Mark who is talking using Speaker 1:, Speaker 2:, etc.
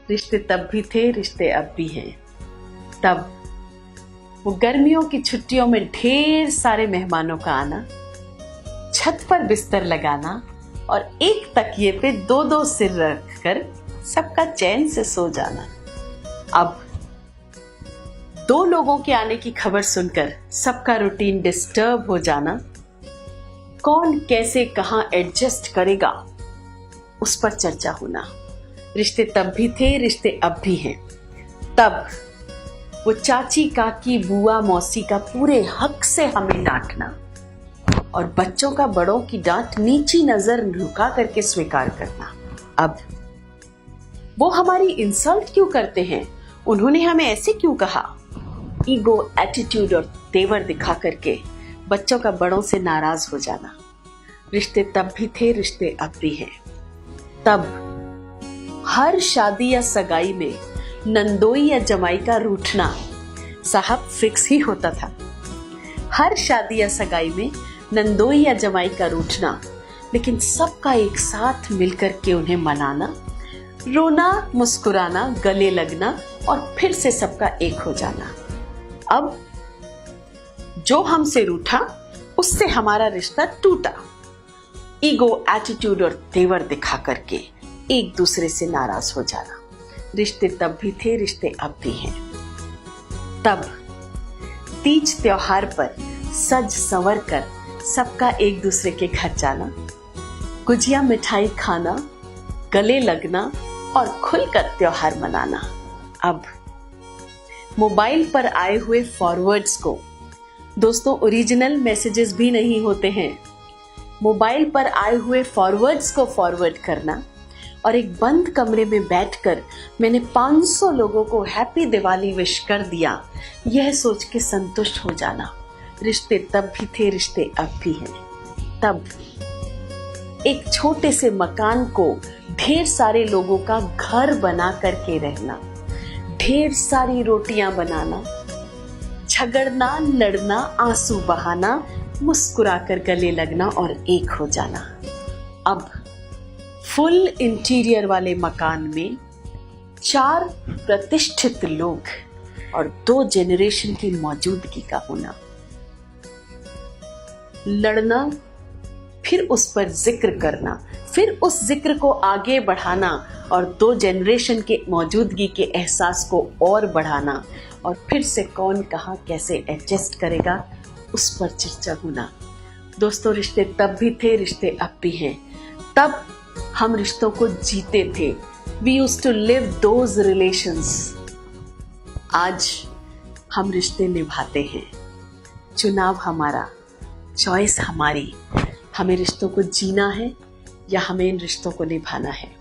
Speaker 1: रिश्ते तब भी थे, रिश्ते अब भी हैं। तब वो गर्मियों की छुट्टियों में ढेर सारे मेहमानों का आना, छत पर बिस्तर लगाना और एक तकिए पे दो दो सिर रखकर सबका चैन से सो जाना। अब दो लोगों के आने की खबर सुनकर सबका रूटीन डिस्टर्ब हो जाना, कौन कैसे कहां एडजस्ट करेगा उस पर चर्चा होना। रिश्ते तब भी थे, रिश्ते अब भी हैं। तब वो चाची काकी बुआ मौसी का पूरे हक से हमें डांटना और बच्चों का बड़ों की डांट नीची नजर झुका करके स्वीकार करना। अब वो हमारी इंसल्ट क्यों करते हैं, उन्होंने हमें ऐसे क्यों कहा, ईगो एटीट्यूड और तेवर दिखा करके बच्चों का बड़ों से नाराज हो जाना। रिश्ते तब भी थे, रिश्ते अब भी हैं। तब हर शादी या सगाई में नंदोई या जमाई का रूठना साहब फिक्स ही होता था। हर शादी या सगाई में नंदोई या जमाई का रूठना, लेकिन सबका एक साथ मिलकर के उन्हें मनाना, रोना मुस्कुराना, गले लगना और फिर से सबका एक हो जाना। अब जो हमसे रूठा उससे हमारा रिश्ता टूटा, ईगो एटीट्यूड और तेवर दिखा करके एक दूसरे से नाराज हो जाना। रिश्ते तब भी थे, रिश्ते अब भी हैं। तब तीज त्योहार पर सज संवर कर सबका एक दूसरे के घर जाना, गुजिया मिठाई खाना, गले लगना और खुलकर त्योहार मनाना। अब मोबाइल पर आए हुए फॉरवर्ड्स को, दोस्तों ओरिजिनल मैसेजेस भी नहीं होते हैं, मोबाइल पर आए हुए फॉरवर्ड्स को फॉरवर्ड करना और एक बंद कमरे में बैठकर मैंने 500 लोगों को हैप्पी दिवाली विश कर दिया, यह सोच के संतुष्ट हो जाना। रिश्ते तब भी थे, रिश्ते अब भी हैं। तब एक छोटे से मकान को ढेर सारे लोगों का घर बना करके रहना, ढेर सारी रोटियां बनाना, झगड़ना लड़ना, आंसू बहाना, मुस्कुराकर गले लगना और एक हो जाना। अब फुल इंटीरियर वाले मकान में 4 प्रतिष्ठित लोग और 2 जेनरेशन की मौजूदगी का होना, लड़ना, फिर उस पर जिक्र करना, फिर उस जिक्र को आगे बढ़ाना और 2 जेनरेशन के मौजूदगी के एहसास को और बढ़ाना और फिर से कौन कहाँ कैसे एडजस्ट करेगा उस पर चर्चा होना। दोस्तों रिश्ते तब भी थे, रिश्ते अब भी हैं। तब हम रिश्तों को जीते थे, We used to live those relations। आज हम रिश्ते निभाते हैं। चुनाव हमारा, चॉइस हमारी, हमें रिश्तों को जीना है या हमें इन रिश्तों को निभाना है।